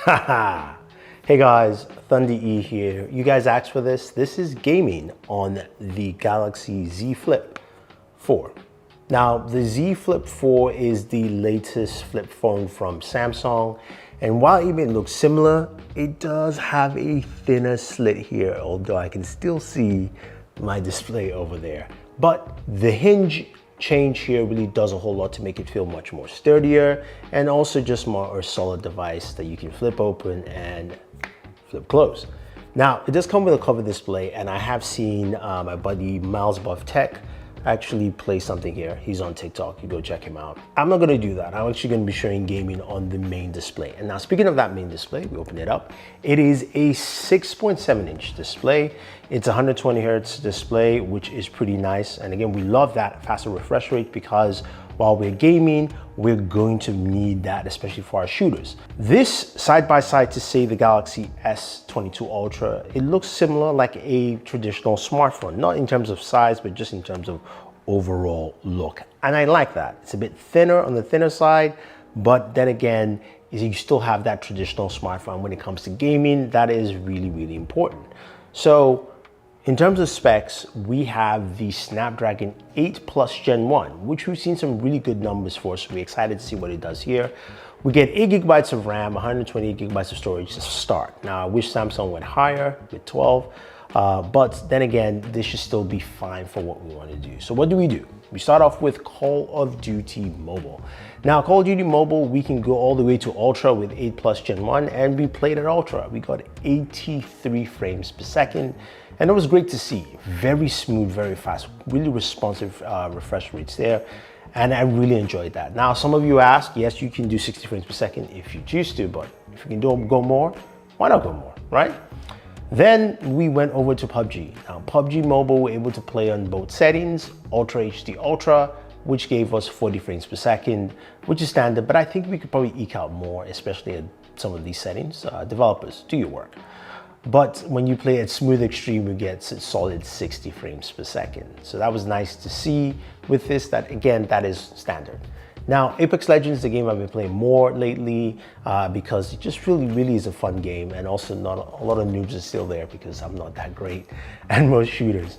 Haha! Hey guys, Thunder E here. You guys asked for this. This is gaming on the Galaxy Z Flip 4. Now, the Z Flip 4 is the latest flip phone from Samsung. And while it may look similar, it does have a thinner slit here, although I can still see my display over there. But the hinge change here really does a whole lot to make it feel much more sturdier and also just more a solid device that you can flip open and flip close. Now, it does come with a cover display, and I have seen my buddy Miles Above Tech actually play something here. He's on TikTok, you go check him out. I'm not gonna do that. I'm actually gonna be showing gaming on the main display. And now speaking of that main display, we open it up. It is a 6.7-inch display. It's a 120 hertz display, which is pretty nice. And again, we love that faster refresh rate because while we're gaming, we're going to need that, especially for our shooters. This side by side to say the Galaxy S22 Ultra, it looks similar like a traditional smartphone, not in terms of size, but just in terms of overall look. And I like that. It's a bit thinner on the thinner side, but then again, you still have that traditional smartphone when it comes to gaming. That is really, really important. So in terms of specs, we have the Snapdragon 8 Plus Gen 1, which we've seen some really good numbers for, so we're excited to see what it does here. We get 8 gigabytes of RAM, 128 gigabytes of storage to start. Now, I wish Samsung went higher with 12, but then again, this should still be fine for what we want to do. So what do? We start off with Call of Duty Mobile. Now, Call of Duty Mobile, we can go all the way to Ultra with 8 Plus Gen 1, and we played at Ultra. We got 83 frames per second. And it was great to see. Very smooth, very fast, really responsive refresh rates there. And I really enjoyed that. Now, some of you ask, yes, you can do 60 frames per second if you choose to, but if you can go more, why not go more, right? Then we went over to Pubg. Now, Pubg Mobile, we're able to play on both settings, Ultra HD Ultra, which gave us 40 frames per second, which is standard, but I think we could probably eke out more, especially at some of these settings. Developers, do your work. But when you play at Smooth Extreme, you get a solid 60 frames per second. So that was nice to see with this, that again, that is standard. Now, Apex Legends is a game I've been playing more lately because it just really is a fun game, and also not a lot of noobs are still there because I'm not that great at most shooters.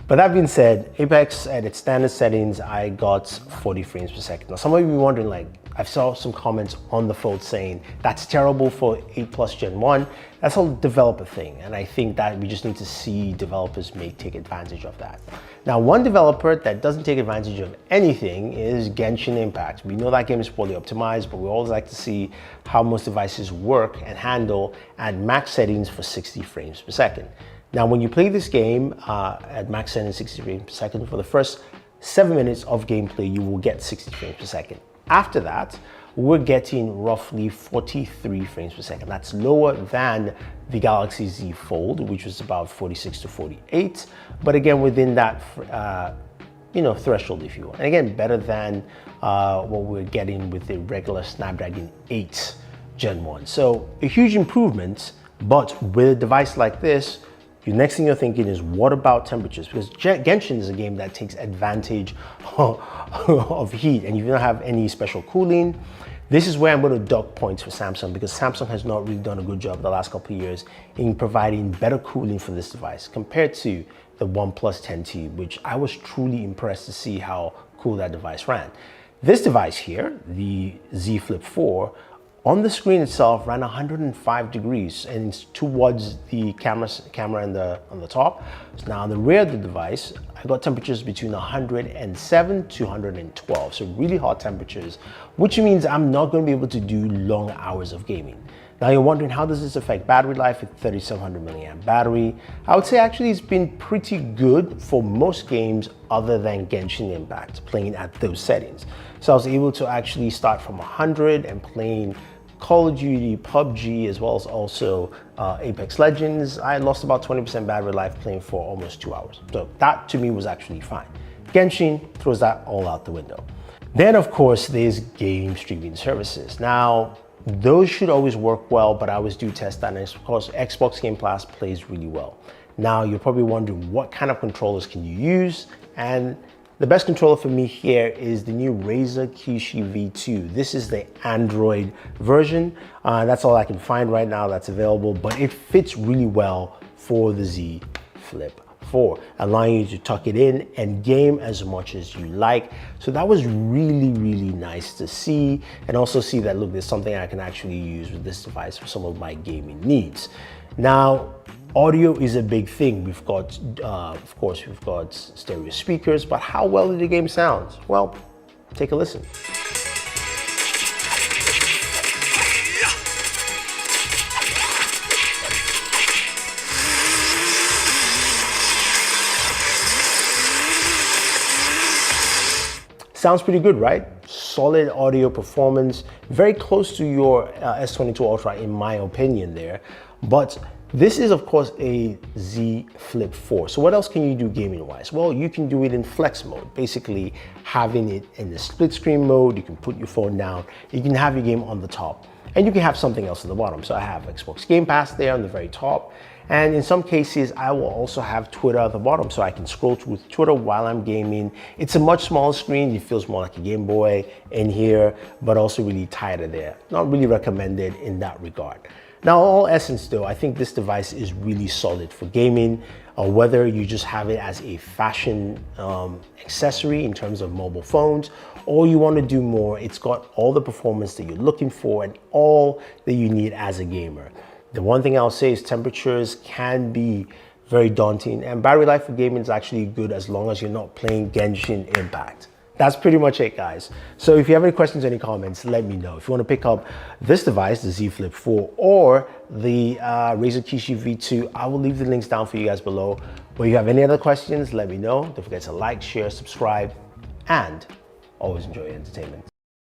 But that being said, Apex at its standard settings, I got 40 frames per second. Now, some of you be wondering, like, I saw some comments on the phone saying that's terrible for 8 Plus Gen 1. That's a developer thing, and I think that we just need to see developers may take advantage of that. Now, one developer that doesn't take advantage of anything is Genshin Impact. We know that game is poorly optimized, but we always like to see how most devices work and handle at max settings for 60 frames per second. Now, when you play this game at max settings 60 frames per second, for the first 7 minutes of gameplay, you will get 60 frames per second. After that, we're getting roughly 43 frames per second. That's lower than the Galaxy Z Fold, which was about 46 to 48. But again, within that threshold, if you will. And again, better than what we're getting with the regular Snapdragon 8 Gen 1. So a huge improvement, but with a device like this, the next thing you're thinking is, what about temperatures? Because Genshin is a game that takes advantage of heat, and you don't have any special cooling. This is where I'm going to dock points for Samsung, because Samsung has not really done a good job the last couple of years in providing better cooling for this device compared to the OnePlus 10T, which I was truly impressed to see how cool that device ran. This device here, the Z Flip 4, on the screen itself ran 105 degrees, and it's towards the camera on the top. So now on the rear of the device, I got temperatures between 107 to 112, so really hot temperatures, which means I'm not going to be able to do long hours of gaming. Now you're wondering, how does this affect battery life with 3700 milliamp battery? I would say actually it's been pretty good for most games other than Genshin Impact, playing at those settings. So I was able to actually start from 100 and playing Call of Duty, Pubg, as well as also Apex Legends. I lost about 20% battery life playing for almost 2 hours. So that to me was actually fine. Genshin throws that all out the window. Then of course there's game streaming services. Now, those should always work well, but I always do test that, and of course Xbox Game Pass plays really well. Now you're probably wondering, what kind of controllers can you use? And The best controller for me here is the new Razer Kishi V2. This is the Android version. That's all I can find right now that's available, but it fits really well for the Z Flip 4, allowing you to tuck it in and game as much as you like. So that was really, really nice to see, and also see that, look, there's something I can actually use with this device for some of my gaming needs. Now, audio is a big thing. We've got, of course, we've got stereo speakers, but how well did the game sound? Well, take a listen. Sounds pretty good, right? Solid audio performance, very close to your S22 Ultra in my opinion there. But this is of course a Z Flip 4. So what else can you do gaming wise? Well, you can do it in flex mode, basically having it in the split screen mode. You can put your phone down, you can have your game on the top, and you can have something else at the bottom. So I have Xbox Game Pass there on the very top. And in some cases, I will also have Twitter at the bottom so I can scroll through Twitter while I'm gaming. It's a much smaller screen. It feels more like a Game Boy in here, but also really tighter there. Not really recommended in that regard. Now, all essence though, I think this device is really solid for gaming, whether you just have it as a fashion accessory in terms of mobile phones, or you want to do more. It's got all the performance that you're looking for and all that you need as a gamer. The one thing I'll say is temperatures can be very daunting, and battery life for gaming is actually good as long as you're not playing Genshin Impact. That's pretty much it, guys. So if you have any questions or any comments, let me know. If you want to pick up this device, the Z Flip 4, or the Razer Kishi V2, I will leave the links down for you guys below. But if you have any other questions, let me know. Don't forget to like, share, subscribe, and always enjoy your entertainment.